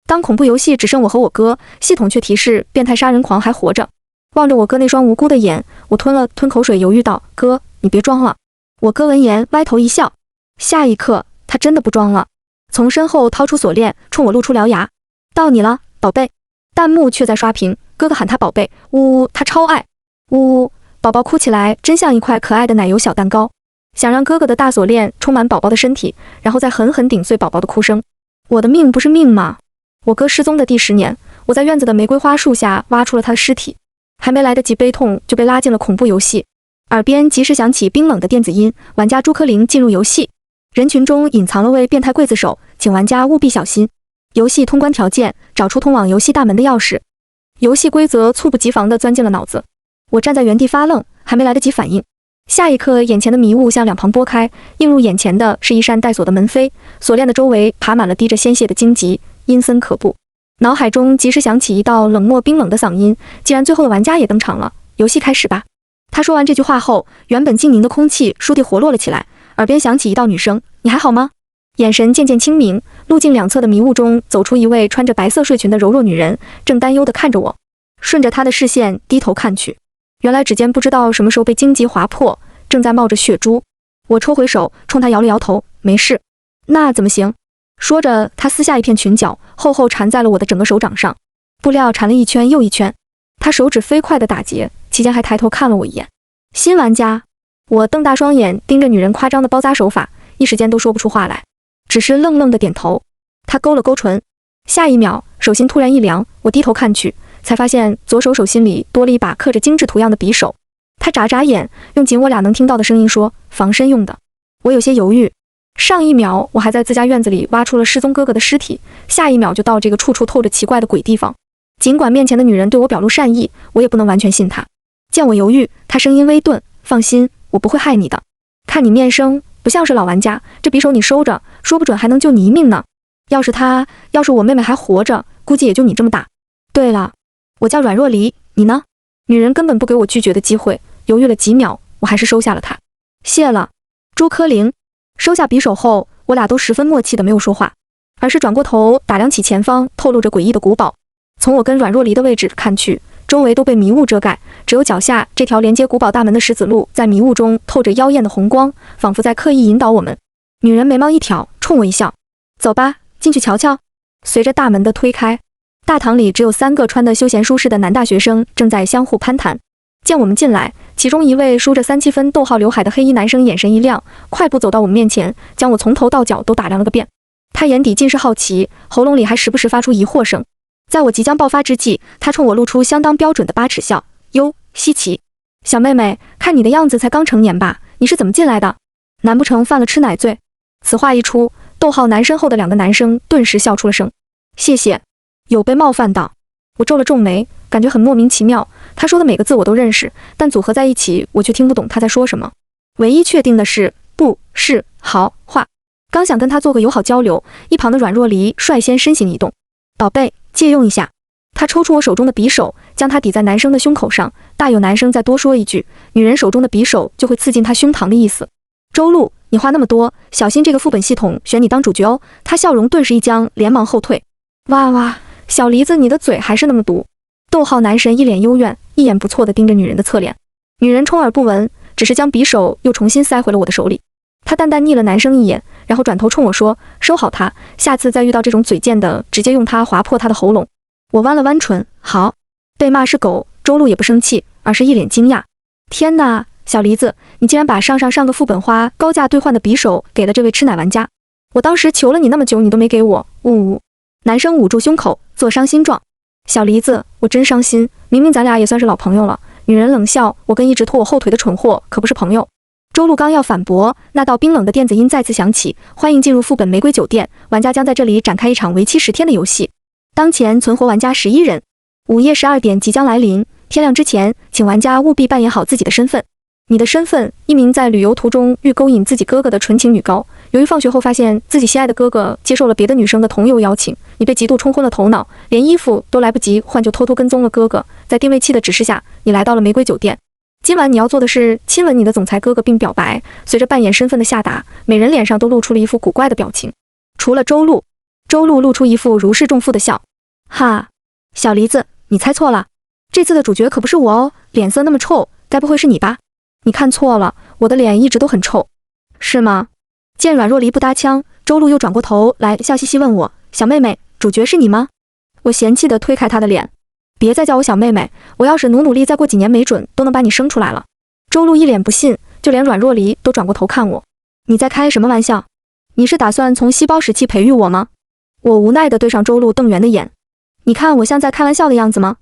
当恐怖游戏只剩我和我哥，系统却提示变态杀人狂还活着。望着我哥那双无辜的眼，我吞了吞口水，犹豫道：“哥，你别装了。”我哥闻言歪头一笑，下一刻他真的不装了，从身后掏出锁链，冲我露出獠牙：“到你了，宝贝。”弹幕却在刷屏，哥哥喊他宝贝，呜呜，他超爱，呜呜，宝宝哭起来真像一块可爱的奶油小蛋糕。想让哥哥的大锁链充满宝宝的身体，然后再狠狠顶碎宝宝的哭声。我的命不是命吗？我哥失踪的第10年，我在院子的玫瑰花树下挖出了他的尸体，还没来得及悲痛，就被拉进了恐怖游戏。耳边及时响起冰冷的电子音，玩家朱科林进入游戏。人群中隐藏了位变态刽子手，请玩家务必小心。游戏通关条件：找出通往游戏大门的钥匙。游戏规则猝不及防地钻进了脑子，我站在原地发愣，还没来得及反应。下一刻，眼前的迷雾向两旁拨开，映入眼前的是一扇带锁的门扉，锁链的周围爬满了滴着鲜血的荆棘，阴森可怖。脑海中及时响起一道冷漠冰冷的嗓音：既然最后的玩家也登场了，游戏开始吧。他说完这句话后，原本静宁的空气倏地活络了起来，耳边响起一道女声：“你还好吗？”眼神渐渐清明，路径两侧的迷雾中走出一位穿着白色睡裙的柔弱女人，正担忧地看着我。顺着她的视线低头看去，原来指尖不知道什么时候被荆棘划破，正在冒着血珠。我抽回手，冲她摇了摇头：“没事。”那怎么行？说着，她撕下一片裙角，厚厚缠在了我的整个手掌上，布料缠了一圈又一圈。她手指飞快地打结，期间还抬头看了我一眼。新玩家，我瞪大双眼盯着女人夸张的包扎手法，一时间都说不出话来，只是愣愣地点头。她勾了勾唇，下一秒手心突然一凉，我低头看去，才发现左手手心里多了一把刻着精致图样的匕首。她眨眨眼，用仅我俩能听到的声音说：“防身用的。”我有些犹豫，上一秒我还在自家院子里挖出了失踪哥哥的尸体，下一秒就到这个处处透着奇怪的鬼地方。尽管面前的女人对我表露善意，我也不能完全信她。见我犹豫，她声音微顿：“放心，我不会害你的。看你面生，不像是老玩家，这匕首你收着，说不准还能救你一命呢。要是我妹妹还活着，估计也就你这么大。对了，我叫阮若离，你呢？”女人根本不给我拒绝的机会，犹豫了几秒，我还是收下了她。谢了。朱科林。收下匕首后，我俩都十分默契的没有说话，而是转过头打量起前方透露着诡异的古堡。从我跟阮若离的位置看去，周围都被迷雾遮盖，只有脚下这条连接古堡大门的石子路在迷雾中透着妖艳的红光，仿佛在刻意引导我们。女人眉毛一挑，冲我一笑：“走吧，进去瞧瞧。”随着大门的推开，大堂里只有3个穿得休闲舒适的男大学生正在相互攀谈。见我们进来，其中一位梳着3-7分逗号刘海的黑衣男生眼神一亮，快步走到我们面前，将我从头到脚都打量了个遍。他眼底尽是好奇，喉咙里还时不时发出疑惑声。在我即将爆发之际，他冲我露出相当标准的8齿笑：“哟，稀奇，小妹妹，看你的样子才刚成年吧？你是怎么进来的？难不成犯了吃奶罪？”此话一出，逗号男身后的2个男生顿时笑出了声。谢谢。有被冒犯到？我皱了皱眉，感觉很莫名其妙。他说的每个字我都认识，但组合在一起，我却听不懂他在说什么。唯一确定的是，不是好话。刚想跟他做个友好交流，一旁的阮若离率先身形一动：“宝贝，借用一下。”他抽出我手中的匕首，将它抵在男生的胸口上，大有男生再多说一句，女人手中的匕首就会刺进他胸膛的意思。周路，你话那么多，小心这个副本系统选你当主角哦。他笑容顿时一僵，连忙后退。哇哇，小梨子，你的嘴还是那么毒。逗号男神一脸幽怨，一眼不错地盯着女人的侧脸。女人充耳不闻，只是将匕首又重新塞回了我的手里。她淡淡睨了男生一眼，然后转头冲我说：“收好它，下次再遇到这种嘴贱的，直接用它划破他的喉咙。”我弯了弯唇：“好。”被骂是狗，周路也不生气，而是一脸惊讶：“天哪，小梨子，你竟然把上个副本花高价兑换的匕首给了这位吃奶玩家！我当时求了你那么久，你都没给我。”呜呜。男生捂住胸口，做伤心状。小梨子，我真伤心，明明咱俩也算是老朋友了。女人冷笑：“我跟一直拖我后腿的蠢货可不是朋友。”周路刚要反驳，那道冰冷的电子音再次响起：“欢迎进入副本玫瑰酒店，玩家将在这里展开一场为期10天的游戏。当前存活玩家11人，午夜12点即将来临，天亮之前，请玩家务必扮演好自己的身份。你的身份：一名在旅游途中欲勾引自己哥哥的纯情女高，由于放学后发现自己心爱的哥哥接受了别的女生的同游邀请，你被极度冲昏了头脑，连衣服都来不及换就偷偷跟踪了哥哥。在定位器的指示下，你来到了玫瑰酒店。今晚你要做的是亲吻你的总裁哥哥并表白。随着扮演身份的下达，每人脸上都露出了一副古怪的表情。除了周路，周路露出一副如释重负的笑，哈，小梨子，你猜错了，这次的主角可不是我哦，脸色那么臭，该不会是你吧？你看错了，我的脸一直都很臭。是吗？见阮若离不搭腔，周路又转过头来笑嘻嘻问我，小妹妹，主角是你吗？我嫌弃地推开她的脸，别再叫我小妹妹，我要是努力，再过几年没准都能把你生出来了。周路一脸不信，就连阮若离都转过头看我，你在开什么玩笑？你是打算从细胞时期培育我吗？我无奈地对上周路瞪圆的眼，你看我像在开玩笑的样子吗？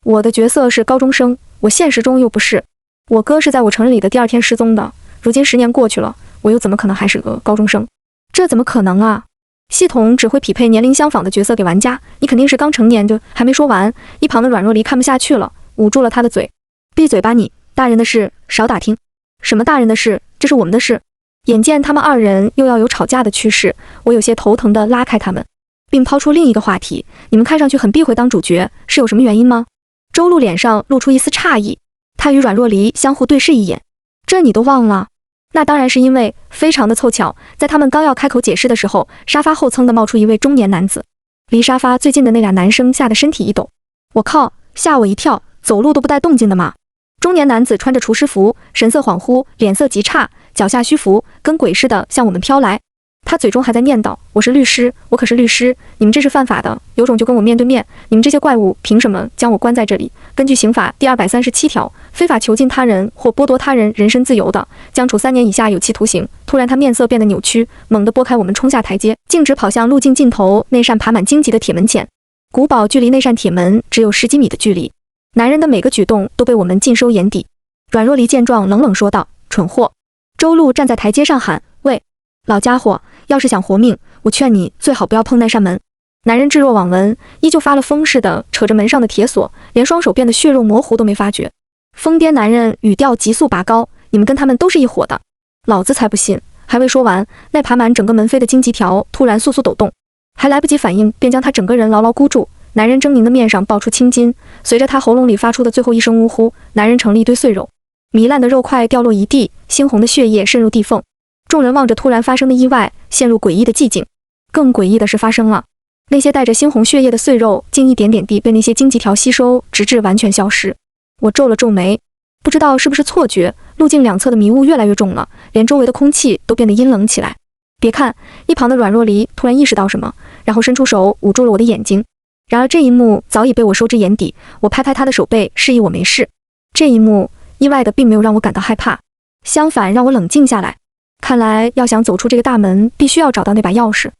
我的角色是高中生，我现实中又不是。我哥是在我成人礼的第2天失踪的，如今10年过去了，我又怎么可能还是个高中生？这怎么可能啊？系统只会匹配年龄相仿的角色给玩家，你肯定是刚成年就……还没说完，一旁的阮若离看不下去了，捂住了他的嘴，闭嘴吧你，大人的事少打听。什么大人的事？这是我们的事。眼见他们2人又要有吵架的趋势，我有些头疼地拉开他们，并抛出另一个话题，你们看上去很避讳当主角，是有什么原因吗？周路脸上露出一丝诧异，他与阮若离相互对视一眼，这你都忘了？那当然是因为非常的凑巧，在他们刚要开口解释的时候，沙发后蹭地冒出一位中年男子，离沙发最近的那俩男生吓得身体一抖，我靠，吓我一跳，走路都不带动静的嘛。中年男子穿着厨师服，神色恍惚，脸色极差，脚下虚浮，跟鬼似的向我们飘来。他嘴中还在念叨，我是律师，我可是律师，你们这是犯法的，有种就跟我面对面，你们这些怪物凭什么将我关在这里？根据刑法第237条，非法囚禁他人或剥夺他人人身自由的，将处3年以下有期徒刑。突然他面色变得扭曲，猛地拨开我们，冲下台阶，径直跑向路径尽头那扇爬满荆棘的铁门前。古堡距离那扇铁门只有10几米的距离，男人的每个举动都被我们尽收眼底。阮若离见状冷冷说道，蠢货。周路站在台阶上喊，喂，老家伙，要是想活命，我劝你最好不要碰那扇门。男人置若罔闻，依旧发了疯似的扯着门上的铁锁，连双手变得血肉模糊都没发觉。疯癫男人语调急速拔高，你们跟他们都是一伙的，老子才不信。还未说完，那爬满整个门扉的荆棘条突然簌簌抖动，还来不及反应，便将他整个人牢牢箍住。男人狰狞的面上爆出青筋，随着他喉咙里发出的最后一声呜呼，男人成了一堆碎肉，糜烂的肉块掉落一地，猩红的血液渗入地缝。众人望着突然发生的意外，陷入诡异的寂静。更诡异的是发生了，那些带着猩红血液的碎肉竟一点点地被那些荆棘条吸收，直至完全消失。我皱了皱眉，不知道是不是错觉，路径两侧的迷雾越来越重了，连周围的空气都变得阴冷起来。别看，一旁的阮若离突然意识到什么，然后伸出手捂住了我的眼睛。然而这一幕早已被我收之眼底，我拍拍他的手背，示意我没事。这一幕意外的并没有让我感到害怕，相反让我冷静下来。看来要想走出这个大门，必须要找到那把钥匙。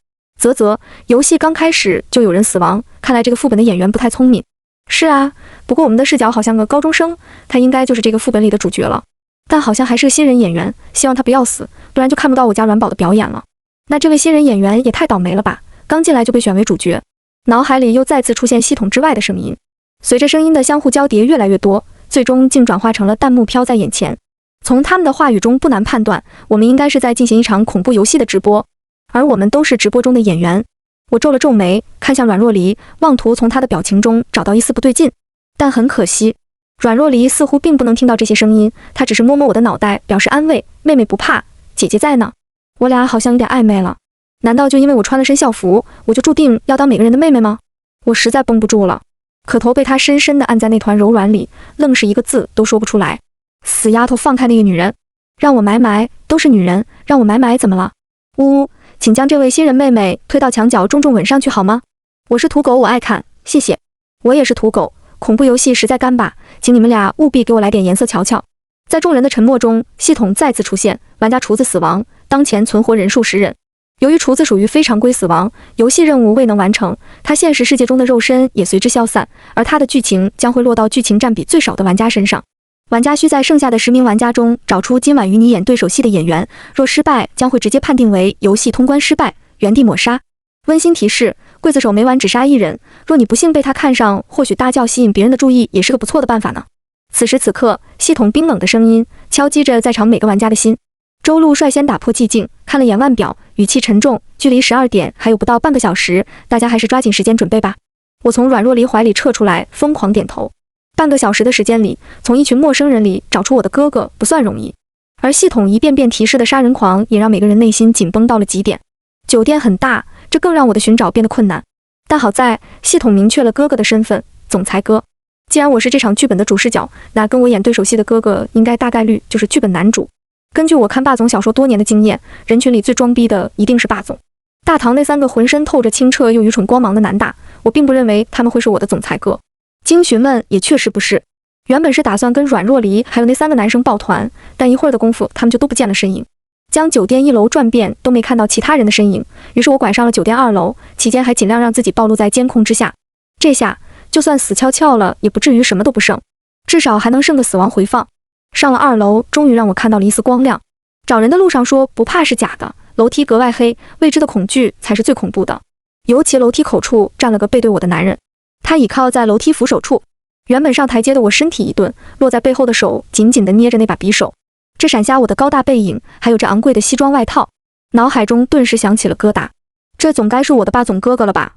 游戏刚开始就有人死亡，看来这个副本的演员不太聪明。是啊，不过我们的视角好像个高中生，他应该就是这个副本里的主角了。但好像还是个新人演员，希望他不要死，不然就看不到我家阮宝的表演了。那这位新人演员也太倒霉了吧，刚进来就被选为主角。脑海里又再次出现系统之外的声音，随着声音的相互交叠越来越多，最终竟转化成了弹幕飘在眼前。从他们的话语中不难判断，我们应该是在进行一场恐怖游戏的直播，而我们都是直播中的演员。我皱了皱眉，看向阮若离，妄图从他的表情中找到一丝不对劲，但很可惜，阮若离似乎并不能听到这些声音，他只是摸摸我的脑袋，表示安慰，妹妹不怕，姐姐在呢。我俩好像有点暧昧了，难道就因为我穿了身校服，我就注定要当每个人的妹妹吗？我实在绷不住了，可头被他深深地按在那团柔软里，愣是一个字都说不出来。死丫头，放开那个女人，让我埋埋，都是女人，让我埋埋怎么了？呜，请将这位新人妹妹推到墙角，重重吻上去好吗？我是土狗，我爱看，谢谢。我也是土狗，恐怖游戏实在干巴，请你们俩务必给我来点颜色瞧瞧。在众人的沉默中，系统再次出现，玩家厨子死亡，当前存活人数10人。由于厨子属于非常规死亡，游戏任务未能完成，他现实世界中的肉身也随之消散，而他的剧情将会落到剧情占比最少的玩家身上。玩家需在剩下的10名玩家中找出今晚与你演对手戏的演员，若失败将会直接判定为游戏通关失败，原地抹杀。温馨提示，刽子手每晚只杀1人，若你不幸被他看上，或许大叫吸引别人的注意也是个不错的办法呢。此时此刻，系统冰冷的声音敲击着在场每个玩家的心。周路率先打破寂静，看了眼腕表，语气沉重，距离12点还有不到半个小时，大家还是抓紧时间准备吧。我从阮若离怀里撤出来，疯狂点头。半个小时的时间里，从一群陌生人里找出我的哥哥不算容易，而系统一遍遍提示的杀人狂也让每个人内心紧绷到了极点。酒店很大，这更让我的寻找变得困难。但好在系统明确了哥哥的身份，总裁哥。既然我是这场剧本的主视角，那跟我演对手戏的哥哥应该大概率就是剧本男主。根据我看霸总小说多年的经验，人群里最装逼的一定是霸总。大堂那3个浑身透着清澈又愚蠢光芒的男大，我并不认为他们会是我的总裁哥。京巡们也确实不是。原本是打算跟阮若离还有那3个男生抱团，但一会儿的功夫他们就都不见了身影。将酒店1楼转遍都没看到其他人的身影，于是我拐上了酒店2楼，期间还尽量让自己暴露在监控之下。这下就算死翘翘了，也不至于什么都不剩，至少还能剩个死亡回放。上了2楼，终于让我看到了一丝光亮。找人的路上说不怕是假的，楼梯格外黑，未知的恐惧才是最恐怖的。尤其楼梯口处站了个背对我的男人，他倚靠在楼梯扶手处。原本上台阶的我身体一顿，落在背后的手紧紧地捏着那把匕首。这闪瞎我的高大背影，还有这昂贵的西装外套，脑海中顿时响起了疙瘩。这总该是我的霸总哥哥了吧？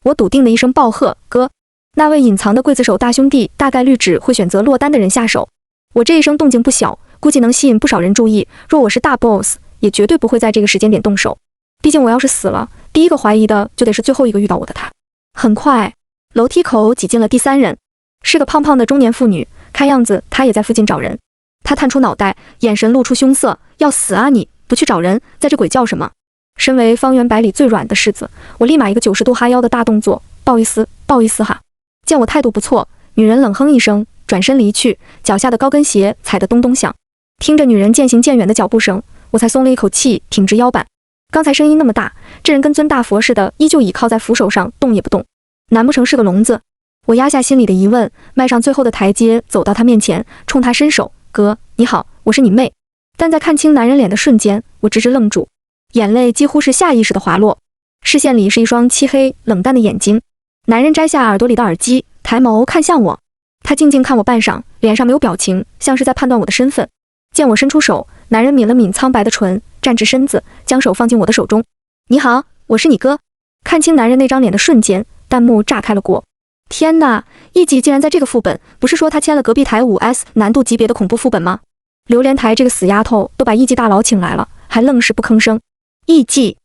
我笃定的一声暴喝：哥！那位隐藏的刽子手大兄弟大概率只会选择落单的人下手。我这一声动静不小，估计能吸引不少人注意。若我是大 boss， 也绝对不会在这个时间点动手。毕竟我要是死了，第一个怀疑的就得是最后一个遇到我的他。很快，楼梯口挤进了第3人，是个胖胖的中年妇女，看样子她也在附近找人。她探出脑袋，眼神露出凶色：要死啊你！不去找人，在这鬼叫什么？身为方圆百里最软的柿子，我立马一个90度哈腰的大动作：不好意思，不好意思哈。见我态度不错，女人冷哼一声，转身离去，脚下的高跟鞋踩得咚咚响。听着女人渐行渐远的脚步声，我才松了一口气，挺直腰板。刚才声音那么大，这人跟尊大佛似的，依旧倚靠在扶手上，动也不动。难不成是个聋子？我压下心里的疑问，迈上最后的台阶，走到他面前，冲他伸手：哥，你好，我是你妹。但在看清男人脸的瞬间，我直直愣住，眼泪几乎是下意识的滑落，视线里是一双漆黑冷淡的眼睛。男人摘下耳朵里的耳机，抬眸看向我，他静静看我半晌，脸上没有表情，像是在判断我的身份。见我伸出手，男人抿了抿苍白的唇，站直身子，将手放进我的手中。你好，我是你哥。看清男人那张脸的瞬间，弹幕炸开了锅。天哪，一集竟然在这个副本，不是说他签了隔壁台 5S 难度级别的恐怖副本吗？榴莲台这个死丫头都把艺伎大佬请来了，还愣是不吭声。艺伎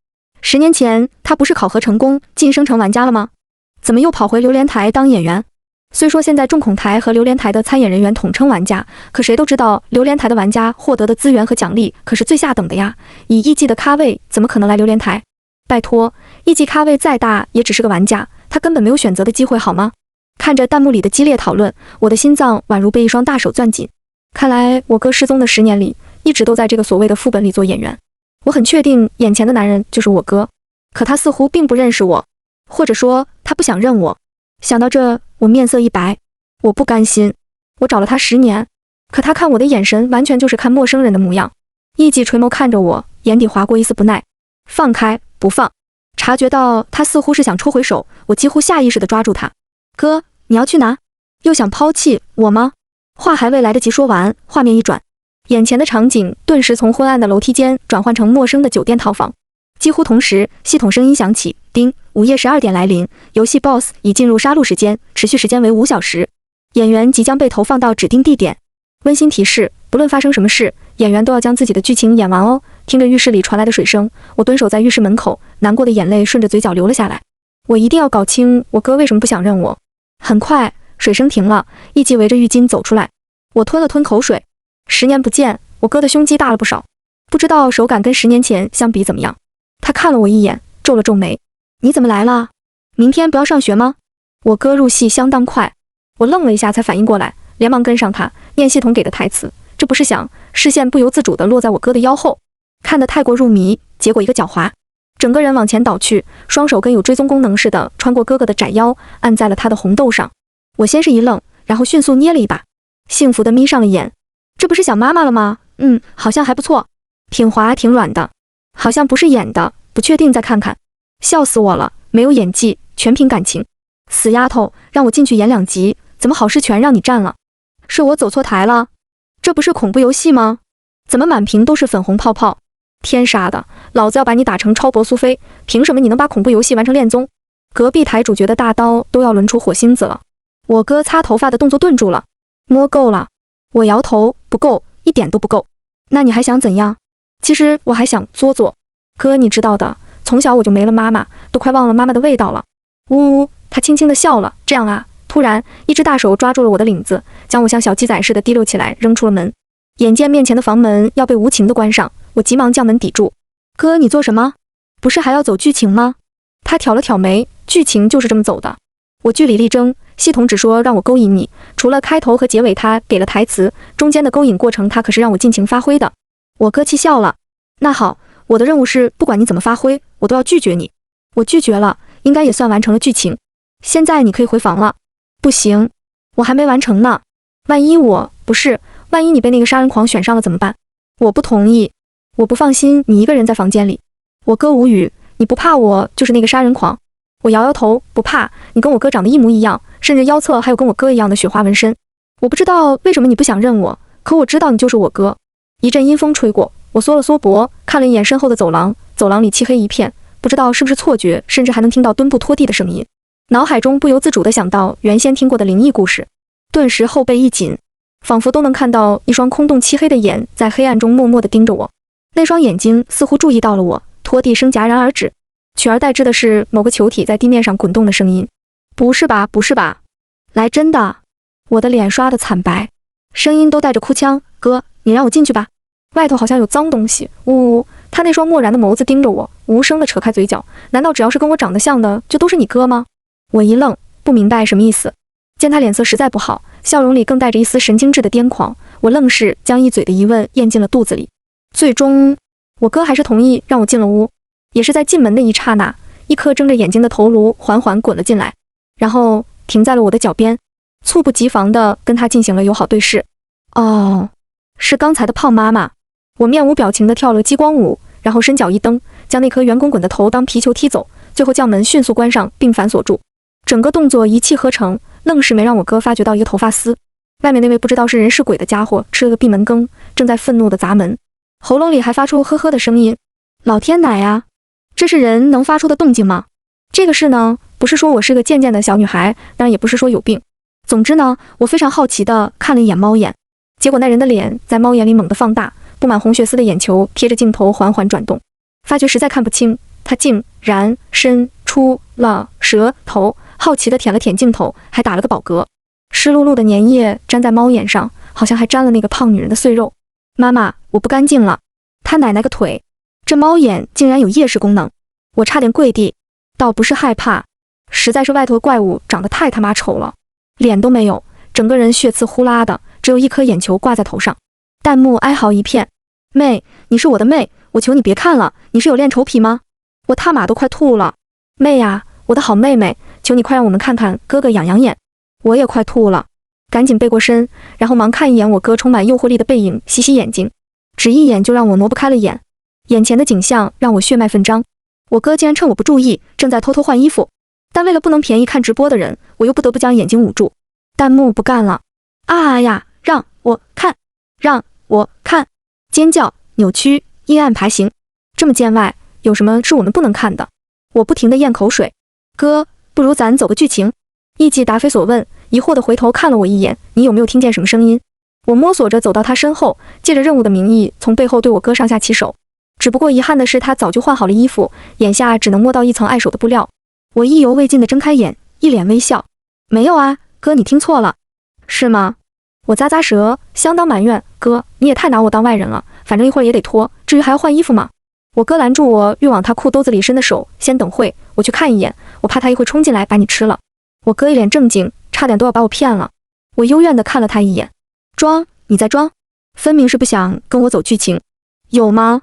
，10年前他不是考核成功晋升成玩家了吗？怎么又跑回榴莲台当演员？虽说现在众恐台和榴莲台的参演人员统称玩家，可谁都知道榴莲台的玩家获得的资源和奖励可是最下等的呀。以艺伎的咖位，怎么可能来榴莲台？拜托，艺伎咖位再大，也只是个玩家，他根本没有选择的机会，好吗？看着弹幕里的激烈讨论，我的心脏宛如被一双大手攥紧。看来我哥失踪的10年里，一直都在这个所谓的副本里做演员。我很确定眼前的男人就是我哥，可他似乎并不认识我，或者说他不想认我。想到这，我面色一白，我不甘心。我找了他10年，可他看我的眼神完全就是看陌生人的模样。艺伎垂眸看着我，眼底划过一丝不耐。放开，不放。察觉到他似乎是想抽回手，我几乎下意识地抓住他。哥，你要去哪？又想抛弃我吗？话还未来得及说完，画面一转，眼前的场景顿时从昏暗的楼梯间转换成陌生的酒店套房。几乎同时，系统声音响起，叮，午夜12点来临，游戏 BOSS 已进入杀戮时间，持续时间为5小时，演员即将被投放到指定地点。温馨提示，不论发生什么事，演员都要将自己的剧情演完哦。听着浴室里传来的水声，我蹲守在浴室门口，难过的眼泪顺着嘴角流了下来。我一定要搞清我哥为什么不想认我。很快，水声停了，艺伎围着浴巾走出来。我吞了吞口水，10年不见，我哥的胸肌大了不少，不知道手感跟10年前相比怎么样。他看了我一眼，皱了皱眉。你怎么来了？明天不要上学吗？我哥入戏相当快，我愣了一下才反应过来，连忙跟上他，念系统给的台词。这不是想，视线不由自主地落在我哥的腰后，看得太过入迷，结果一个脚滑，整个人往前倒去，双手跟有追踪功能似的穿过哥哥的窄腰，按在了他的红豆上。我先是一愣，然后迅速捏了一把，幸福地眯上了眼。这不是想妈妈了吗？好像还不错，挺滑挺软的，好像不是演的，不确定再看看。笑死我了，没有演技，全凭感情。死丫头，让我进去演2集，怎么好事全让你占了？是我走错台了？这不是恐怖游戏吗？怎么满屏都是粉红泡泡？天杀的，老子要把你打成超薄苏菲，凭什么你能把恐怖游戏完成恋综？隔壁台主角的大刀都要抡出火星子了。我哥擦头发的动作顿住了，摸够了。我摇头，不够，一点都不够。那你还想怎样？其实我还想作作。哥，你知道的，从小我就没了妈妈，都快忘了妈妈的味道了。呜呜，他轻轻地笑了。这样啊。突然，一只大手抓住了我的领子，将我像小鸡仔似的提溜起来，扔出了门。眼见面前的房门要被无情地关上，我急忙将门抵住。哥，你做什么？不是还要走剧情吗？他挑了挑眉，剧情就是这么走的。我据理力争，系统只说让我勾引你，除了开头和结尾他给了台词，中间的勾引过程他可是让我尽情发挥的。我哥气笑了。那好，我的任务是不管你怎么发挥，我都要拒绝你。我拒绝了，应该也算完成了剧情。现在你可以回房了。不行，我还没完成呢。万一你被那个杀人狂选上了怎么办？我不同意，我不放心你一个人在房间里。我哥无语，你不怕我就是那个杀人狂？我摇摇头，不怕，你跟我哥长得一模一样，甚至腰侧还有跟我哥一样的雪花纹身。我不知道为什么你不想认我，可我知道你就是我哥。一阵阴风吹过，我缩了缩脖，看了一眼身后的走廊，走廊里漆黑一片，不知道是不是错觉，甚至还能听到墩布拖地的声音。脑海中不由自主地想到原先听过的灵异故事，顿时后背一紧，仿佛都能看到一双空洞漆黑的眼在黑暗中默默地盯着我。那双眼睛似乎注意到了我，拖地声戛然而止，取而代之的是某个球体在地面上滚动的声音。不是吧，不是吧，来真的！我的脸刷得惨白，声音都带着哭腔。哥，你让我进去吧，外头好像有脏东西。呜呜，他那双漠然的眸子盯着我，无声地扯开嘴角。难道只要是跟我长得像的就都是你哥吗？我一愣，不明白什么意思。见他脸色实在不好，笑容里更带着一丝神经质的癫狂，我愣是将一嘴的疑问咽进了肚子里。最终，我哥还是同意让我进了屋。也是在进门的一刹那，一颗睁着眼睛的头颅缓缓滚了进来，然后停在了我的脚边，猝不及防地跟他进行了友好对视。哦，是刚才的胖妈妈。我面无表情地跳了激光舞，然后伸脚一蹬，将那颗圆滚滚的头当皮球踢走，最后将门迅速关上并反锁住。整个动作一气呵成，愣是没让我哥发觉到一个头发丝。外面那位不知道是人是鬼的家伙吃了个闭门羹，正在愤怒地砸门，喉咙里还发出呵呵的声音。老天奶呀，这是人能发出的动静吗？这个事呢，不是说我是个贱贱的小女孩，当然也不是说有病。总之呢，我非常好奇地看了一眼猫眼，结果那人的脸在猫眼里猛地放大，布满红血丝的眼球贴着镜头缓缓转动，发觉实在看不清，他竟然伸出了舌头，好奇地舔了舔镜头，还打了个饱嗝。湿漉漉的粘液粘在猫眼上，好像还沾了那个胖女人的碎肉。妈妈，我不干净了！他奶奶个腿！这猫眼竟然有夜视功能！我差点跪地，倒不是害怕，实在是外头的怪物长得太他妈丑了，脸都没有，整个人血刺呼啦的，只有一颗眼球挂在头上。弹幕哀嚎一片。妹，你是我的妹，我求你别看了，你是有恋仇癖吗？我他妈都快吐了。妹呀，我的好妹妹，求你快让我们看看哥哥养养眼。我也快吐了，赶紧背过身，然后忙看一眼我哥充满诱惑力的背影，洗洗眼睛，只一眼就让我挪不开了眼。眼前的景象让我血脉奋张，我哥竟然趁我不注意，正在偷偷换衣服。但为了不能便宜看直播的人，我又不得不将眼睛捂住。弹幕不干了，啊呀，让我看，让我看！尖叫、扭曲、阴暗爬行，这么见外，有什么是我们不能看的？我不停地咽口水。哥，不如咱走个剧情。艺伎答非所问，疑惑地回头看了我一眼，你有没有听见什么声音？我摸索着走到他身后，借着任务的名义，从背后对我哥上下其手。只不过遗憾的是，他早就换好了衣服，眼下只能摸到一层碍手的布料。我意犹未尽地睁开眼，一脸微笑。没有啊，哥，你听错了。是吗？我咂咂舌，相当埋怨。哥，你也太拿我当外人了，反正一会儿也得脱，至于还要换衣服吗？我哥拦住我欲往他裤兜子里伸的手，先等会，我去看一眼，我怕他一会冲进来把你吃了。我哥一脸正经，差点都要把我骗了。我幽怨地看了他一眼。装？你在装？分明是不想跟我走剧情。有吗？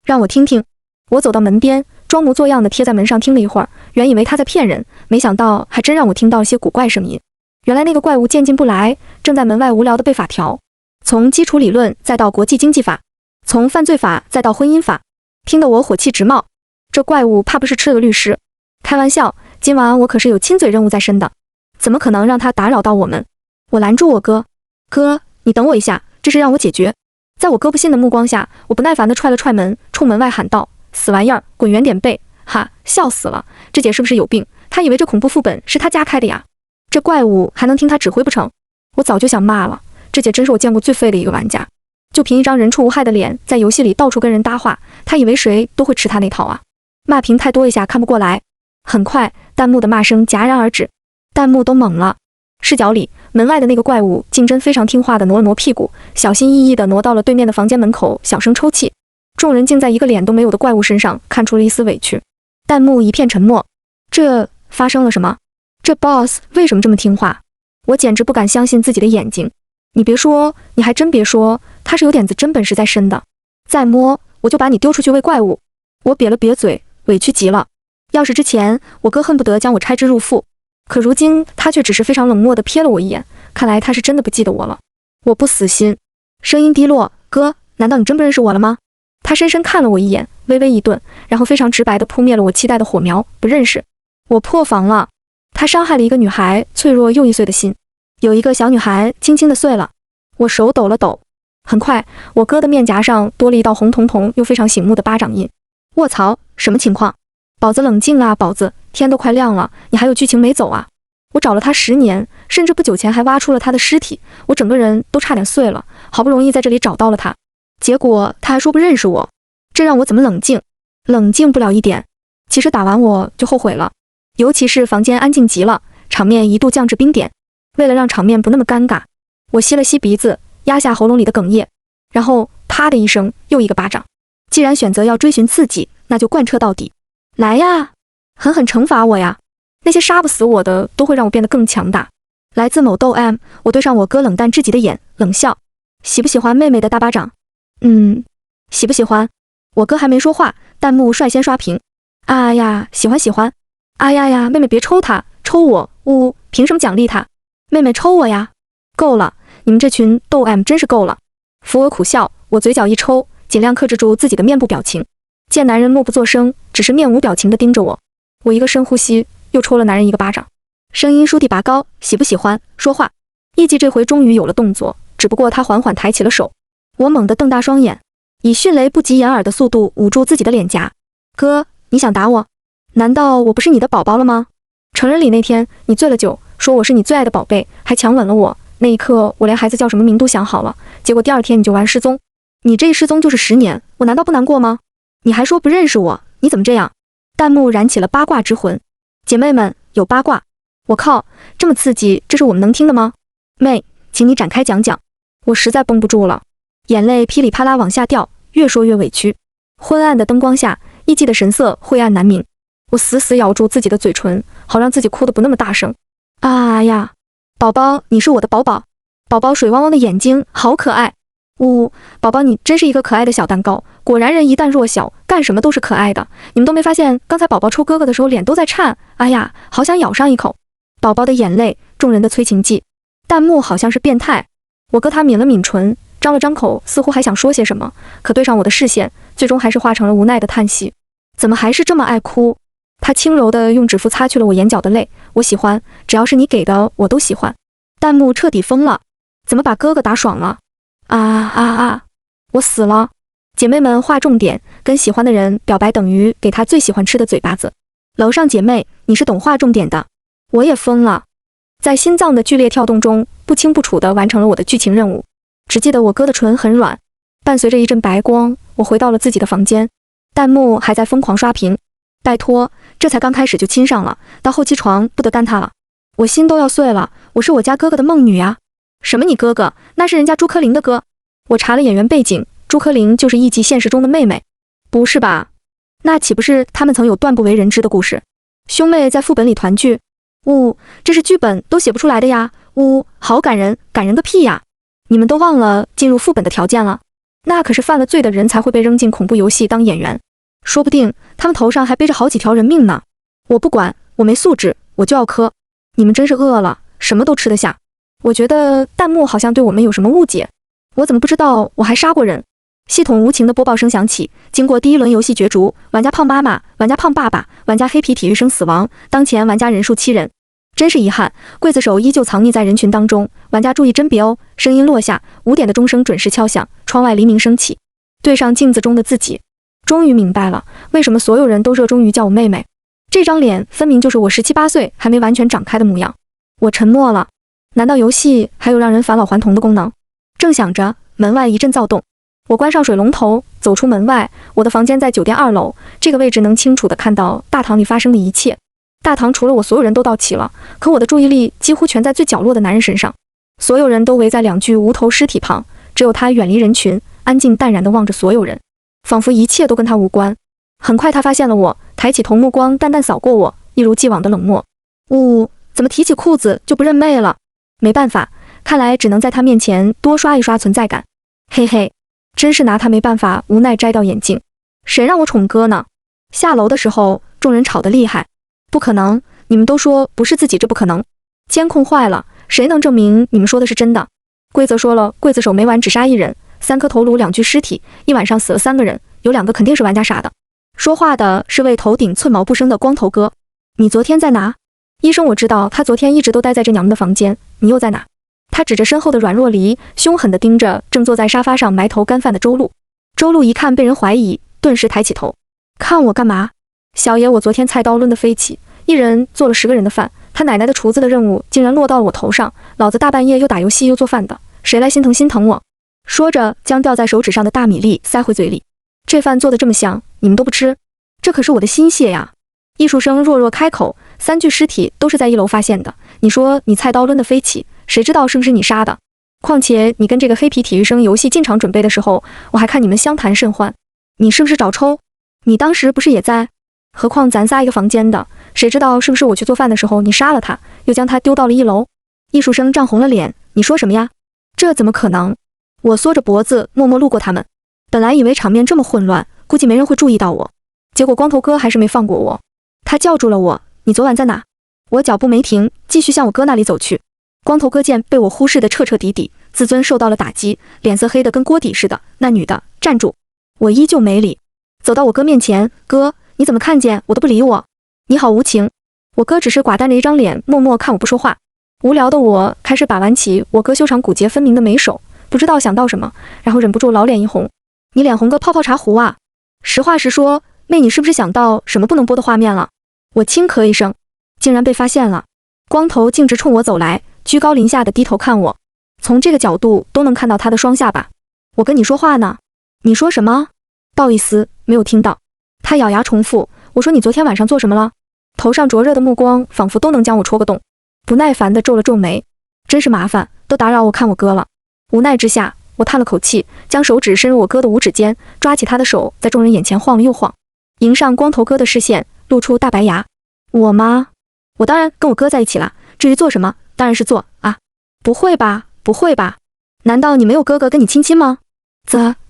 让我听听。我走到门边，装模作样地贴在门上听了一会儿，原以为他在骗人，没想到还真让我听到了些古怪声音。原来那个怪物渐进不来，正在门外无聊地背法条，从基础理论再到国际经济法，从犯罪法再到婚姻法，听得我火气直冒。这怪物怕不是吃了个律师？开玩笑，今晚我可是有亲嘴任务在身的，怎么可能让他打扰到我们？我拦住我哥，哥，你等我一下，这事让我解决。在我哥不信的目光下，我不耐烦地踹了踹门，冲门外喊道：死玩意儿，滚远点背！哈，笑死了，这姐是不是有病？他以为这恐怖副本是他家开的呀？这怪物还能听他指挥不成？我早就想骂了，这姐真是我见过最废的一个玩家，就凭一张人畜无害的脸，在游戏里到处跟人搭话，他以为谁都会吃他那套啊？骂屏太多一下看不过来。很快，弹幕的骂声戛然而止，弹幕都懵了。视角里，门外的那个怪物竞争非常听话地挪了挪屁股，小心翼翼地挪到了对面的房间门口，小声抽泣。众人竟在一个脸都没有的怪物身上看出了一丝委屈。弹幕一片沉默。这发生了什么？这 boss 为什么这么听话？我简直不敢相信自己的眼睛。你别说，你还真别说，他是有点子真本事在身的。再摸，我就把你丢出去喂怪物。我瘪了瘪嘴，委屈极了。要是之前，我哥恨不得将我拆之入腹，可如今他却只是非常冷漠地瞥了我一眼，看来他是真的不记得我了。我不死心，声音低落，哥，难道你真不认识我了吗？他深深看了我一眼，微微一顿，然后非常直白地扑灭了我期待的火苗，不认识。我破防了，他伤害了一个女孩脆弱又易碎的心，有一个小女孩轻轻地碎了。我手抖了抖，很快，我哥的面颊上多了一道红彤彤又非常醒目的巴掌印。卧槽，什么情况？宝子冷静啊，宝子，天都快亮了，你还有剧情没走啊？我找了他10年，甚至不久前还挖出了他的尸体，我整个人都差点碎了，好不容易在这里找到了他，结果他还说不认识我，这让我怎么冷静？冷静不了一点。其实打完我就后悔了，尤其是房间安静极了，场面一度降至冰点。为了让场面不那么尴尬，我吸了吸鼻子，压下喉咙里的哽咽，然后啪的一声，又一个巴掌。既然选择要追寻刺激，那就贯彻到底。来呀，狠狠惩罚我呀！那些杀不死我的，都会让我变得更强大。来自某豆 M， 我对上我哥冷淡至极的眼，冷笑。喜不喜欢妹妹的大巴掌？喜不喜欢？我哥还没说话，弹幕率先刷屏。啊呀，喜欢喜欢。啊呀呀，妹妹别抽他，抽我！呜，凭什么奖励他？妹妹抽我呀！够了，你们这群豆 M 真是够了。扶额苦笑，我嘴角一抽，尽量克制住自己的面部表情。见男人默不作声，只是面无表情地盯着我。我一个深呼吸，又抽了男人一个巴掌。声音倏地拔高，喜不喜欢？说话。艺伎这回终于有了动作，只不过他缓缓抬起了手。我猛地瞪大双眼，以迅雷不及掩耳的速度捂住自己的脸颊。哥，你想打我？难道我不是你的宝宝了吗？成人礼那天，你醉了酒，说我是你最爱的宝贝，还强吻了我。那一刻，我连孩子叫什么名都想好了。结果第二天你就玩失踪。你这一失踪就是10年，我难道不难过吗？你还说不认识我，你怎么这样？弹幕燃起了八卦之魂。姐妹们，有八卦。我靠，这么刺激，这是我们能听的吗？妹，请你展开讲讲。我实在绷不住了，眼泪噼里啪啦往下掉，越说越委屈。昏暗的灯光下，艺伎的神色晦暗难明。我死死咬住自己的嘴唇，好让自己哭得不那么大声。啊呀，宝宝，你是我的宝宝。宝宝水汪汪的眼睛，好可爱。呜，宝宝你真是一个可爱的小蛋糕，果然人一旦弱小，干什么都是可爱的。你们都没发现，刚才宝宝抽哥哥的时候脸都在颤，哎呀，好想咬上一口。宝宝的眼泪，众人的催情剂。弹幕好像是变态。我哥他抿了抿唇，张了张口，似乎还想说些什么，可对上我的视线，最终还是化成了无奈的叹息。怎么还是这么爱哭？他轻柔地用指腹擦去了我眼角的泪。我喜欢，只要是你给的，我都喜欢。弹幕彻底疯了，怎么把哥哥打爽了？我死了！姐妹们划重点，跟喜欢的人表白等于给他最喜欢吃的嘴巴子。楼上姐妹，你是懂划重点的。我也疯了，在心脏的剧烈跳动中，不清不楚地完成了我的剧情任务。只记得我哥的唇很软，伴随着一阵白光，我回到了自己的房间。弹幕还在疯狂刷屏。拜托，这才刚开始就亲上了，到后期床不得干他了。我心都要碎了，我是我家哥哥的梦女啊。什么你哥哥？那是人家朱柯林的歌。我查了演员背景，朱柯林就是艺伎现实中的妹妹。不是吧？那岂不是他们曾有断不为人知的故事？兄妹在副本里团聚？这是剧本都写不出来的呀！好感人，感人个屁呀！你们都忘了进入副本的条件了？那可是犯了罪的人才会被扔进恐怖游戏当演员，说不定他们头上还背着好几条人命呢。我不管，我没素质，我就要磕。你们真是饿了，什么都吃得下。我觉得弹幕好像对我们有什么误解，我怎么不知道我还杀过人？系统无情的播报声响起，经过第一轮游戏角逐，玩家胖妈妈、玩家胖爸爸、玩家黑皮体育生死亡，当前玩家人数7人。真是遗憾，刽子手依旧藏匿在人群当中，玩家注意甄别哦。声音落下，5点的钟声准时敲响，窗外黎明升起。对上镜子中的自己，终于明白了为什么所有人都热衷于叫我妹妹。这张脸分明就是我17、8岁还没完全长开的模样。我沉默了。难道游戏还有让人返老还童的功能？正想着，门外一阵躁动，我关上水龙头，走出门外。我的房间在酒店2楼，这个位置能清楚地看到大堂里发生的一切。大堂除了我，所有人都到齐了，可我的注意力几乎全在最角落的男人身上。所有人都围在2具无头尸体旁，只有他远离人群，安静淡然地望着所有人，仿佛一切都跟他无关。很快他发现了我，抬起头，目光淡淡扫过我，一如既往的冷漠。怎么提起裤子就不认妹了？没办法，看来只能在他面前多刷一刷存在感。嘿嘿，真是拿他没办法，无奈摘掉眼镜。谁让我宠哥呢？下楼的时候，众人吵得厉害。不可能，你们都说不是自己，这不可能。监控坏了，谁能证明你们说的是真的？规则说了，刽子手每晚只杀1人，3颗头颅，2具尸体，一晚上死了3个人，有2个肯定是玩家杀的。说话的是位头顶寸毛不生的光头哥。你昨天在哪？医生，我知道他昨天一直都待在这娘们的房间，你又在哪？他指着身后的阮若离，凶狠地盯着正坐在沙发上埋头干饭的周路。周路一看被人怀疑，顿时抬起头，看我干嘛？小爷，我昨天菜刀抡得飞起，一人做了10个人的饭，他奶奶的厨子的任务竟然落到了我头上，老子大半夜又打游戏又做饭的，谁来心疼我？说着将掉在手指上的大米粒塞回嘴里。这饭做得这么香，你们都不吃？这可是我的心血呀！艺术生弱弱开口，3具尸体都是在1楼发现的，你说你菜刀抡得飞起，谁知道是不是你杀的？况且你跟这个黑皮体育生游戏进场准备的时候，我还看你们相谈甚欢，你是不是找抽？你当时不是也在？何况咱仨一个房间的，谁知道是不是我去做饭的时候你杀了他，又将他丢到了1楼？艺术生涨红了脸，你说什么呀？这怎么可能？我缩着脖子默默路过他们，本来以为场面这么混乱，估计没人会注意到我，结果光头哥还是没放过我，他叫住了我，你昨晚在哪？我脚步没停，继续向我哥那里走去。光头哥见被我忽视的彻彻底底，自尊受到了打击，脸色黑得跟锅底似的。那女的站住！我依旧没理，走到我哥面前，哥，你怎么看见我都不理我？你好无情！我哥只是寡淡着一张脸，默默看我不说话。无聊的我开始把玩起我哥修长骨节分明的美手，不知道想到什么，然后忍不住老脸一红。你脸红个泡泡茶壶啊！实话实说，妹，你是不是想到什么不能播的画面了？我轻咳一声，竟然被发现了。光头径直冲我走来，居高临下的低头看我，从这个角度都能看到他的双下巴。我跟你说话呢。你说什么？不好意思，没有听到。他咬牙重复，我说你昨天晚上做什么了？头上灼热的目光仿佛都能将我戳个洞。不耐烦地皱了皱眉，真是麻烦，都打扰我看我哥了。无奈之下，我叹了口气，将手指伸入我哥的五指间，抓起他的手，在众人眼前晃了又晃，迎上光头哥的视线，露出大白牙。我吗？我当然跟我哥在一起啦，至于做什么，当然是做啊。不会吧，不会吧，难道你没有哥哥跟你亲亲吗？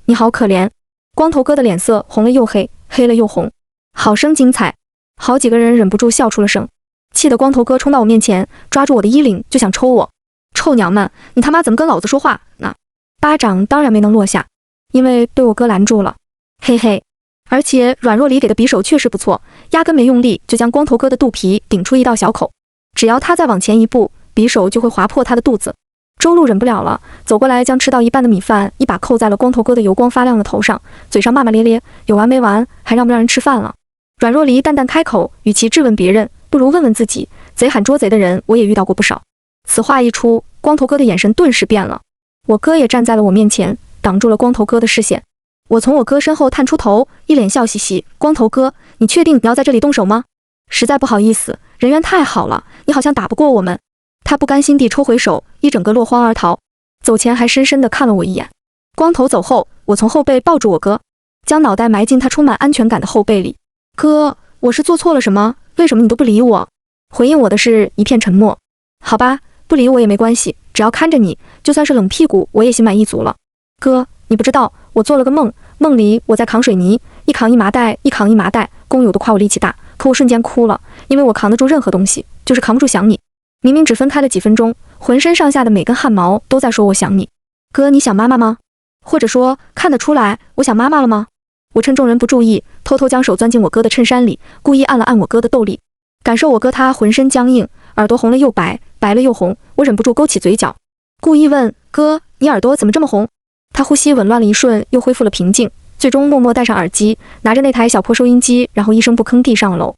你好可怜。光头哥的脸色红了又黑，黑了又红，好生精彩。好几个人忍不住笑出了声，气得光头哥冲到我面前，抓住我的衣领就想抽我。臭娘们，你他妈怎么跟老子说话呢？巴掌当然没能落下，因为被我哥拦住了。嘿嘿，而且阮若离给的匕首确实不错，压根没用力就将光头哥的肚皮顶出一道小口，只要他再往前一步，匕首就会划破他的肚子。周路忍不了了，走过来将吃到一半的米饭一把扣在了光头哥的油光发亮的头上，嘴上骂骂咧咧，有完没完，还让不让人吃饭了？阮若离淡淡开口，与其质问别人，不如问问自己。贼喊捉贼的人我也遇到过不少。此话一出，光头哥的眼神顿时变了。我哥也站在了我面前，挡住了光头哥的视线。我从我哥身后探出头，一脸笑嘻嘻，光头哥，你确定你要在这里动手吗？实在不好意思，人缘太好了，你好像打不过我们。他不甘心地抽回手，一整个落荒而逃，走前还深深地看了我一眼。光头走后，我从后背抱住我哥，将脑袋埋进他充满安全感的后背里。哥，我是做错了什么？为什么你都不理我？回应我的是一片沉默。好吧，不理我也没关系，只要看着你，就算是冷屁股我也心满意足了。哥，你不知道，我做了个梦，梦里我在扛水泥，一扛一麻袋，一扛一麻袋，工友都夸我力气大，可我瞬间哭了，因为我扛得住任何东西，就是扛不住想你。明明只分开了几分钟，浑身上下的每根汗毛都在说我想你。哥，你想妈妈吗？或者说看得出来我想妈妈了吗？我趁众人不注意，偷偷将手钻进我哥的衬衫里，故意按了按我哥的豆粒，感受我哥他浑身僵硬，耳朵红了又白，白了又红，我忍不住勾起嘴角，故意问哥，你耳朵怎么这么红？他呼吸紊乱了一瞬，又恢复了平静，最终默默戴上耳机，拿着那台小破收音机，然后一声不吭地上了楼。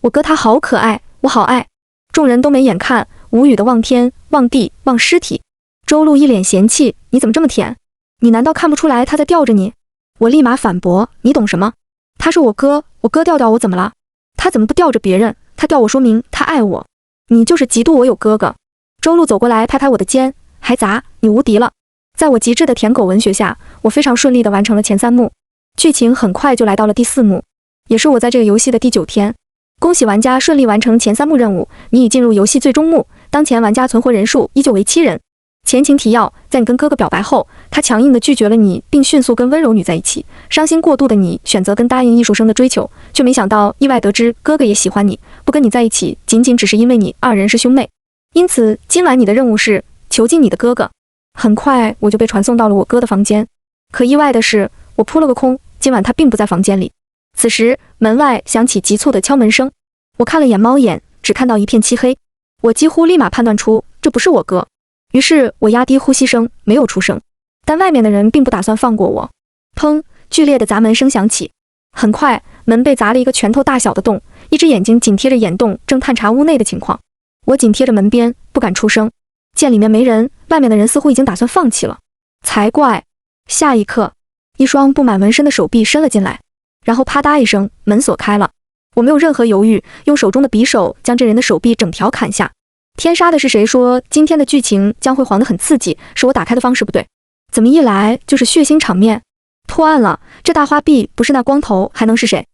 我哥他好可爱，我好爱。众人都没眼看，无语的望天望地望尸体。周路一脸嫌弃，你怎么这么甜？你难道看不出来他在吊着你？我立马反驳，你懂什么？他是我哥，我哥吊我怎么了？他怎么不吊着别人？他吊我说明他爱我。你就是嫉妒我有哥哥。周路走过来拍拍我的肩，还砸，你无敌了。在我极致的舔狗文学下，我非常顺利地完成了前3幕，剧情很快就来到了第4幕，也是我在这个游戏的第9天。恭喜玩家顺利完成前3幕任务，你已进入游戏最终幕，当前玩家存活人数依旧为7人。前情提要，在你跟哥哥表白后，他强硬地拒绝了你，并迅速跟温柔女在一起。伤心过度的你选择跟答应艺术生的追求，却没想到意外得知哥哥也喜欢你，不跟你在一起，仅仅只是因为你2人是兄妹。因此，今晚你的任务是囚禁你的哥哥。很快我就被传送到了我哥的房间，可意外的是，我扑了个空，今晚他并不在房间里。此时，门外响起急促的敲门声，我看了眼猫眼，只看到一片漆黑。我几乎立马判断出这不是我哥，于是我压低呼吸声，没有出声。但外面的人并不打算放过我。砰！剧烈的砸门声响起，很快门被砸了一个拳头大小的洞，一只眼睛紧贴着眼洞，正探查屋内的情况。我紧贴着门边，不敢出声。见里面没人，外面的人似乎已经打算放弃了，才怪。下一刻，一双布满纹身的手臂伸了进来，然后啪嗒一声，门锁开了。我没有任何犹豫，用手中的匕首将这人的手臂整条砍下。天杀的是谁说今天的剧情将会黄得很刺激？是我打开的方式不对，怎么一来就是血腥场面？破案了，这大花臂不是那光头还能是谁？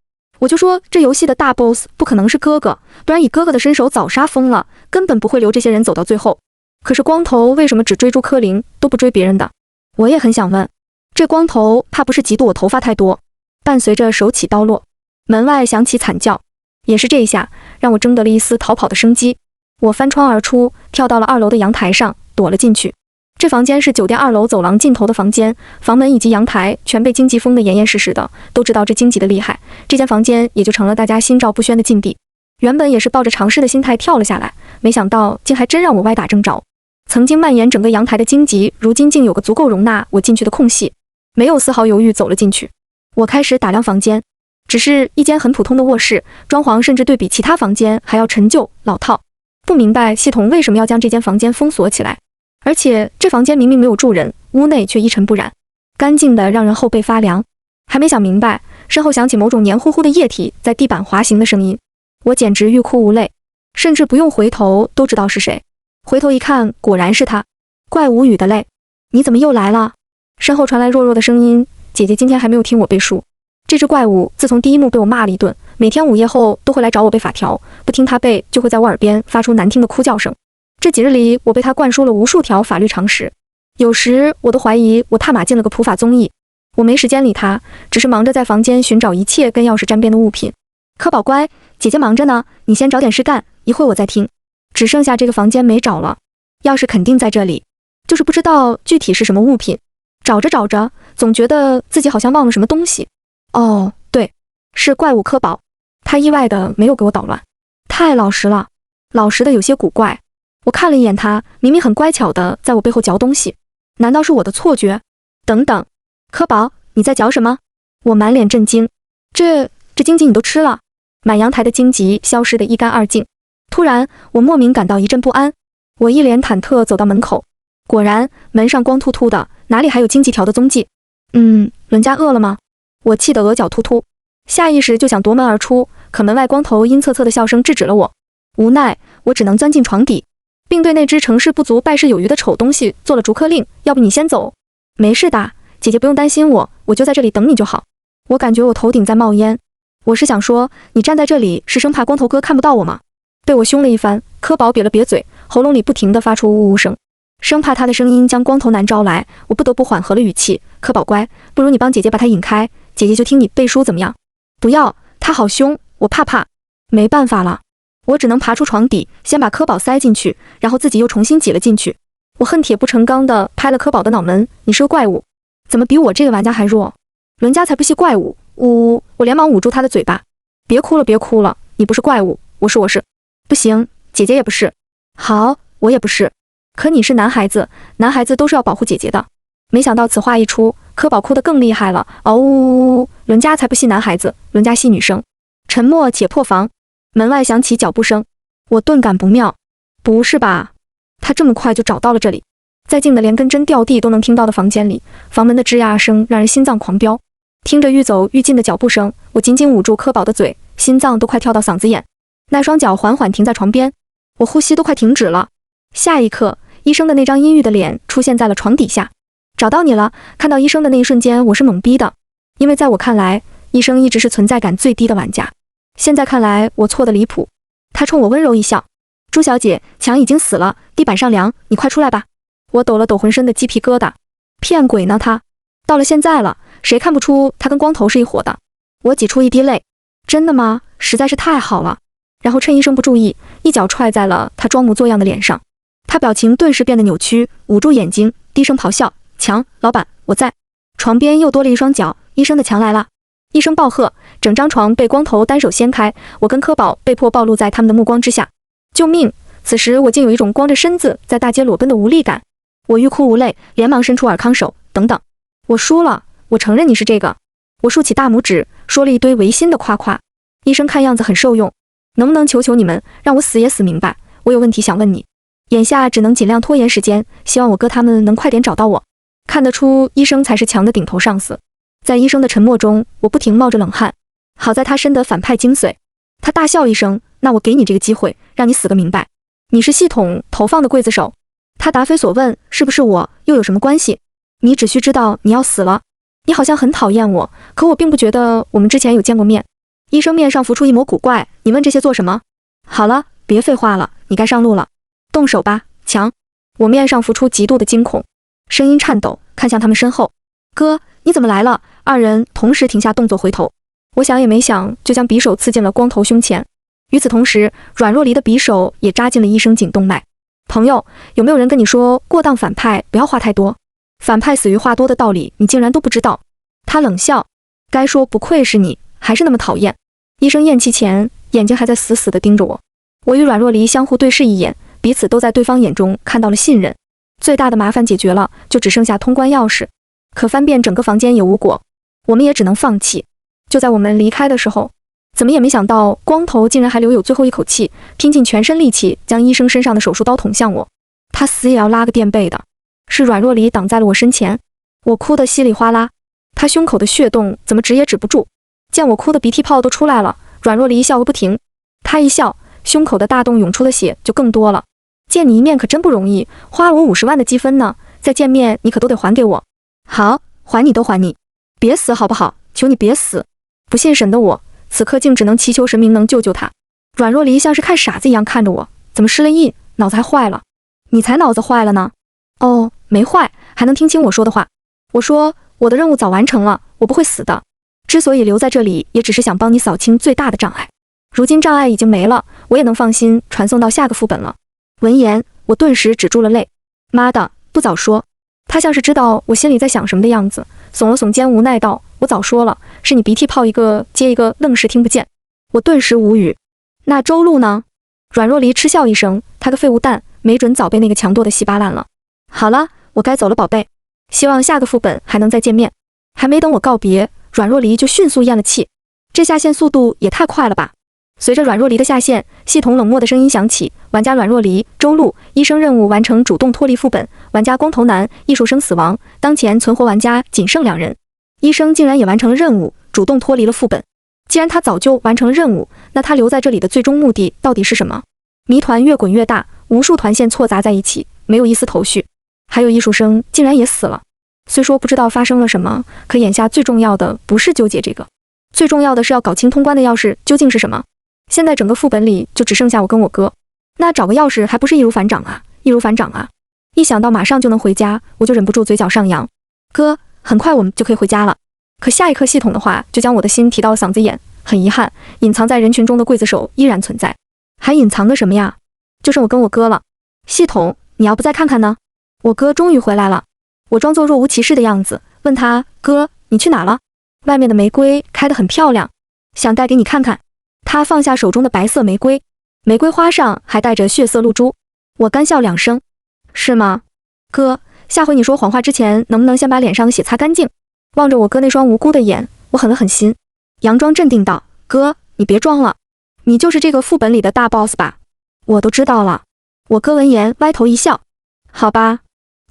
我就说这游戏的大 boss 不可能是哥哥，不然以哥哥的身手早杀疯了，根本不会留这些人走到最后。可是光头为什么只追逐柯林，都不追别人的？我也很想问，这光头怕不是嫉妒我头发太多？伴随着手起刀落，门外响起惨叫，也是这一下让我争得了一丝逃跑的生机。我翻窗而出，跳到了2楼的阳台上，躲了进去。这房间是酒店2楼走廊尽头的房间，房门以及阳台全被荆棘封得严严实实的，都知道这荆棘的厉害，这间房间也就成了大家心照不宣的禁地。原本也是抱着尝试的心态跳了下来，没想到竟还真让我歪打正着。曾经蔓延整个阳台的荆棘，如今竟有个足够容纳我进去的空隙，没有丝毫犹豫走了进去。我开始打量房间，只是一间很普通的卧室，装潢甚至对比其他房间还要陈旧老套。不明白系统为什么要将这间房间封锁起来，而且这房间明明没有住人，屋内却一尘不染，干净的让人后背发凉。还没想明白，身后响起某种黏糊糊的液体在地板滑行的声音，我简直欲哭无泪，甚至不用回头都知道是谁。回头一看，果然是他，怪无语的泪，你怎么又来了？身后传来弱弱的声音，姐姐今天还没有听我背书。这只怪物自从第1幕被我骂了一顿，每天午夜后都会来找我背法条，不听他背就会在我耳边发出难听的哭叫声。这几日里，我被他灌输了无数条法律常识，有时我都怀疑我踏马进了个普法综艺。我没时间理他，只是忙着在房间寻找一切跟钥匙沾边的物品。可宝乖，姐姐忙着呢，你先找点事干，一会我再听。只剩下这个房间没找了，钥匙肯定在这里，就是不知道具体是什么物品。找着找着，总觉得自己好像忘了什么东西。哦，对，是怪物科宝，他意外的没有给我捣乱，太老实了，老实的有些古怪。我看了一眼他，明明很乖巧的在我背后嚼东西，难道是我的错觉？等等，科宝，你在嚼什么？我满脸震惊，这荆棘你都吃了？满阳台的荆棘消失得一干二净。突然，我莫名感到一阵不安。我一脸忐忑走到门口，果然门上光秃秃的，哪里还有荆棘条的踪迹？伦家饿了吗？我气得额角突突，下意识就想夺门而出，可门外光头阴恻恻的笑声制止了我。无奈，我只能钻进床底，并对那只成事不足败事有余的丑东西做了逐客令，要不你先走。没事的，姐姐不用担心我，我就在这里等你就好。我感觉我头顶在冒烟，我是想说，你站在这里是生怕光头哥看不到我吗？被我凶了一番，柯宝瘪了瘪嘴，喉咙里不停地发出呜呜声，生怕他的声音将光头男招来，我不得不缓和了语气。柯宝乖，不如你帮姐姐把他引开，姐姐就听你背书怎么样？不要，他好凶，我怕。没办法了，我只能爬出床底，先把柯宝塞进去，然后自己又重新挤了进去。我恨铁不成钢地拍了柯宝的脑门，你是个怪物，怎么比我这个玩家还弱？伦家才不系怪物，呜！我连忙捂住他的嘴巴，别哭了，你不是怪物，我是。不行，姐姐也不是。好，我也不是。可你是男孩子，男孩子都是要保护姐姐的。没想到此话一出，柯宝哭得更厉害了，嗷呜！伦家才不系男孩子，伦家系女生。沉默且破防，门外响起脚步声，我顿感不妙。不是吧？他这么快就找到了这里？在静的连根针掉地都能听到的房间里，房门的吱呀声让人心脏狂飙。听着愈走愈近的脚步声，我紧紧捂住柯宝的嘴，心脏都快跳到嗓子眼。那双脚缓缓停在床边，我呼吸都快停止了。下一刻，医生的那张阴郁的脸出现在了床底下。找到你了！看到医生的那一瞬间，我是懵逼的，因为在我看来，医生一直是存在感最低的玩家。现在看来，我错得离谱。他冲我温柔一笑：“朱小姐，墙已经死了，地板上凉，你快出来吧。”我抖了抖浑身的鸡皮疙瘩。骗鬼呢他！到了现在了，谁看不出他跟光头是一伙的？我挤出一滴泪。真的吗？实在是太好了。然后趁医生不注意，一脚踹在了他装模作样的脸上。他表情顿时变得扭曲，捂住眼睛，低声咆哮：“墙，老板，我在。”床边又多了一双脚，医生的墙来了！一声暴喝，整张床被光头单手掀开，我跟柯宝被迫暴露在他们的目光之下。救命！此时我竟有一种光着身子在大街裸奔的无力感。我欲哭无泪，连忙伸出尔康手：“等等，我输了，我承认你是这个。”我竖起大拇指，说了一堆违心的夸夸。医生看样子很受用，能不能求求你们，让我死也死明白？我有问题想问你。眼下只能尽量拖延时间，希望我哥他们能快点找到我。看得出医生才是墙的顶头上司。在医生的沉默中，我不停冒着冷汗。好在他深得反派精髓。他大笑一声：“那我给你这个机会，让你死个明白。你是系统投放的刽子手。”他答非所问：“是不是我？又有什么关系？你只需知道你要死了。你好像很讨厌我，可我并不觉得我们之前有见过面。”医生面上浮出一抹古怪：“你问这些做什么？好了，别废话了，你该上路了。动手吧，强！”我面上浮出极度的惊恐，声音颤抖，看向他们身后：“哥，你怎么来了？”二人同时停下动作，回头。我想也没想，就将匕首刺进了光头胸前。与此同时，阮若离的匕首也扎进了医生颈动脉。朋友，有没有人跟你说过当反派不要话太多？反派死于话多的道理，你竟然都不知道？他冷笑：“该说不愧是你，还是那么讨厌。”医生咽气前，眼睛还在死死地盯着我。我与阮若离相互对视一眼，彼此都在对方眼中看到了信任。最大的麻烦解决了，就只剩下通关钥匙。可翻遍整个房间也无果，我们也只能放弃。就在我们离开的时候，怎么也没想到光头竟然还留有最后一口气，拼尽全身力气将医生身上的手术刀捅向我。他死也要拉个垫背的。是阮若离挡在了我身前，我哭得稀里哗啦。他胸口的血洞怎么止也止不住，见我哭的鼻涕泡都出来了，阮若离笑个不停。他一笑，胸口的大洞涌出的血就更多了。见你一面可真不容易，花了我50万的积分呢，再见面你可都得还给我。好，还你都还你，别死好不好？求你别死！不信神的我，此刻竟只能祈求神明能救救他。阮若离像是看傻子一样看着我，怎么失了忆，脑子还坏了？你才脑子坏了呢！哦，没坏，还能听清我说的话。我说我的任务早完成了，我不会死的。之所以留在这里，也只是想帮你扫清最大的障碍。如今障碍已经没了，我也能放心传送到下个副本了。闻言，我顿时止住了泪。妈的，不早说！他像是知道我心里在想什么的样子，耸了耸肩，无奈道：“我早说了，是你鼻涕泡一个接一个，愣是听不见。”我顿时无语。那周路呢？阮若离嗤笑一声，他个废物蛋，没准早被那个强剁得稀巴烂了。好了，我该走了，宝贝。希望下个副本还能再见面。还没等我告别，阮若离就迅速咽了气。这下线速度也太快了吧！随着阮若离的下线，系统冷漠的声音响起：玩家阮若离，周路，医生任务完成，主动脱离副本。玩家光头男，艺术生死亡，当前存活玩家仅剩2人。医生竟然也完成了任务，主动脱离了副本。既然他早就完成了任务，那他留在这里的最终目的到底是什么？谜团越滚越大，无数团线错杂在一起，没有一丝头绪。还有艺术生竟然也死了。虽说不知道发生了什么，可眼下最重要的不是纠结这个，最重要的是要搞清通关的钥匙究竟是什么。现在整个副本里就只剩下我跟我哥，那找个钥匙还不是易如反掌啊，易如反掌啊！一想到马上就能回家，我就忍不住嘴角上扬。哥，很快我们就可以回家了。可下一刻系统的话就将我的心提到了嗓子眼。很遗憾，隐藏在人群中的刽子手依然存在。还隐藏个什么呀？就剩我跟我哥了。系统，你要不再看看呢？我哥终于回来了。我装作若无其事的样子，问他：哥，你去哪了？外面的玫瑰开得很漂亮，想带给你看看。他放下手中的白色玫瑰，玫瑰花上还带着血色露珠。我干笑2声。是吗？哥，下回你说谎话之前，能不能先把脸上的血擦干净？望着我哥那双无辜的眼，我狠了狠心，佯装镇定道：哥，你别装了，你就是这个副本里的大 boss 吧？我都知道了。我哥闻言歪头一笑。好吧，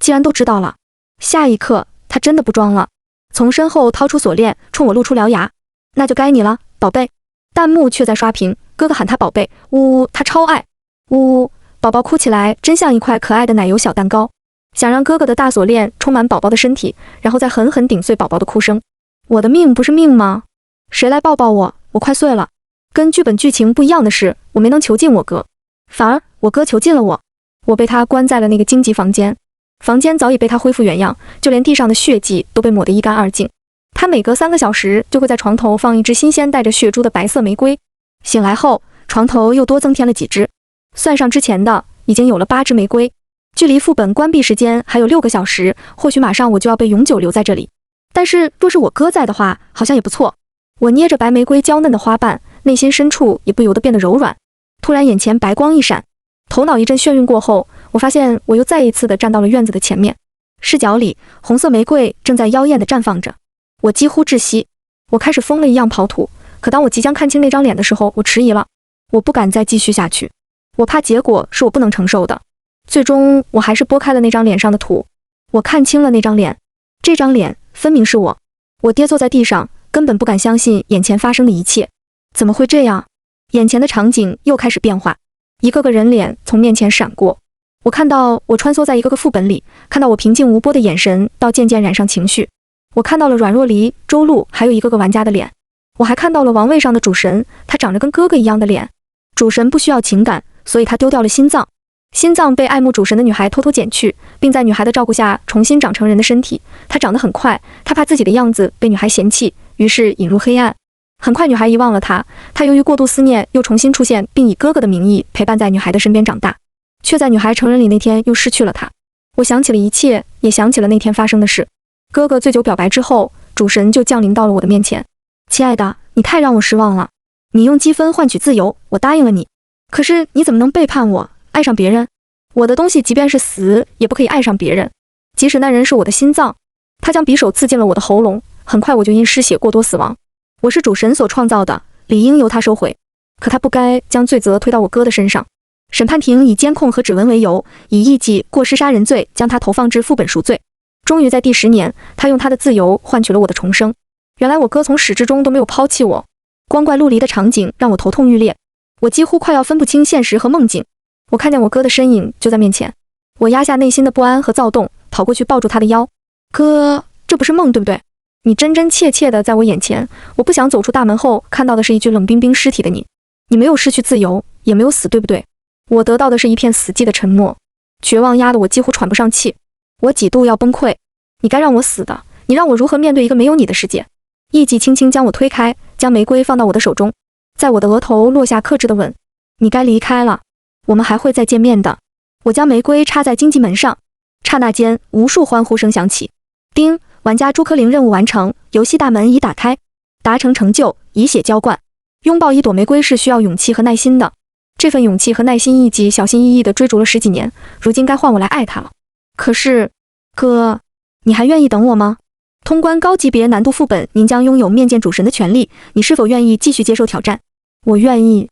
既然都知道了，下一刻他真的不装了，从身后掏出锁链，冲我露出獠牙。那就该你了，宝贝。弹幕却在刷屏，哥哥喊他宝贝，呜呜，他超爱，呜呜，宝宝哭起来真像一块可爱的奶油小蛋糕。想让哥哥的大锁链充满宝宝的身体，然后再狠狠顶碎宝宝的哭声。我的命不是命吗？谁来抱抱我？我快碎了。跟剧本剧情不一样的是，我没能囚禁我哥，反而我哥囚禁了我。我被他关在了那个荆棘房间，房间早已被他恢复原样，就连地上的血迹都被抹得一干二净。他每隔3个小时就会在床头放一支新鲜带着血珠的白色玫瑰。醒来后，床头又多增添了几支，算上之前的，已经有了8支玫瑰。距离副本关闭时间还有6个小时，或许马上我就要被永久留在这里。但是若是我哥在的话，好像也不错。我捏着白玫瑰娇嫩的花瓣，内心深处也不由得变得柔软。突然眼前白光一闪，头脑一阵眩晕过后，我发现我又再一次地站到了院子的前面。视角里，红色玫瑰正在妖艳地绽放着。我几乎窒息，我开始疯了一样跑土。可当我即将看清那张脸的时候，我迟疑了。我不敢再继续下去，我怕结果是我不能承受的。最终，我还是拨开了那张脸上的土。我看清了那张脸，这张脸分明是我。我跌坐在地上，根本不敢相信眼前发生的一切。怎么会这样？眼前的场景又开始变化，一个个人脸从面前闪过。我看到我穿梭在一个个副本里，看到我平静无波的眼神到渐渐染上情绪。我看到了阮若离、周露，还有一个个玩家的脸。我还看到了王位上的主神，他长着跟哥哥一样的脸。主神不需要情感，所以他丢掉了心脏。心脏被爱慕主神的女孩偷偷捡去，并在女孩的照顾下重新长成人的身体。她长得很快，她怕自己的样子被女孩嫌弃，于是引入黑暗。很快女孩遗忘了她，她由于过度思念又重新出现，并以哥哥的名义陪伴在女孩的身边长大，却在女孩成人礼那天又失去了她。我想起了一切，也想起了那天发生的事。哥哥醉酒表白之后，主神就降临到了我的面前。亲爱的，你太让我失望了。你用积分换取自由，我答应了你。可是你怎么能背叛我，爱上别人？我的东西即便是死，也不可以爱上别人。即使那人是我的心脏。他将匕首刺进了我的喉咙，很快我就因失血过多死亡。我是主神所创造的，理应由他收回。可他不该将罪责推到我哥的身上。审判庭以监控和指纹为由，以艺伎过失杀人罪将他投放至副本赎罪。终于在第10年，他用他的自由换取了我的重生。原来我哥从始至终都没有抛弃我。光怪陆离的场景让我头痛欲裂，我几乎快要分不清现实和梦境。我看见我哥的身影就在面前，我压下内心的不安和躁动，跑过去抱住他的腰。哥，这不是梦对不对？你真真切切的在我眼前，我不想走出大门后看到的是一具冷冰冰尸体的你。你没有失去自由，也没有死，对不对？我得到的是一片死寂的沉默，绝望压得我几乎喘不上气。我几度要崩溃。你该让我死的，你让我如何面对一个没有你的世界？艺伎轻轻将我推开，将玫瑰放到我的手中，在我的额头落下克制的吻。你该离开了，我们还会再见面的。我将玫瑰插在荆棘门上，刹那间，无数欢呼声响起。叮，玩家朱科林任务完成，游戏大门已打开，达成成就，以血浇灌。拥抱一朵玫瑰是需要勇气和耐心的，这份勇气和耐心，艺伎小心翼翼地追逐了10几年，如今该换我来爱他了。可是，哥，你还愿意等我吗？通关高级别难度副本，您将拥有面见主神的权利，你是否愿意继续接受挑战？我愿意。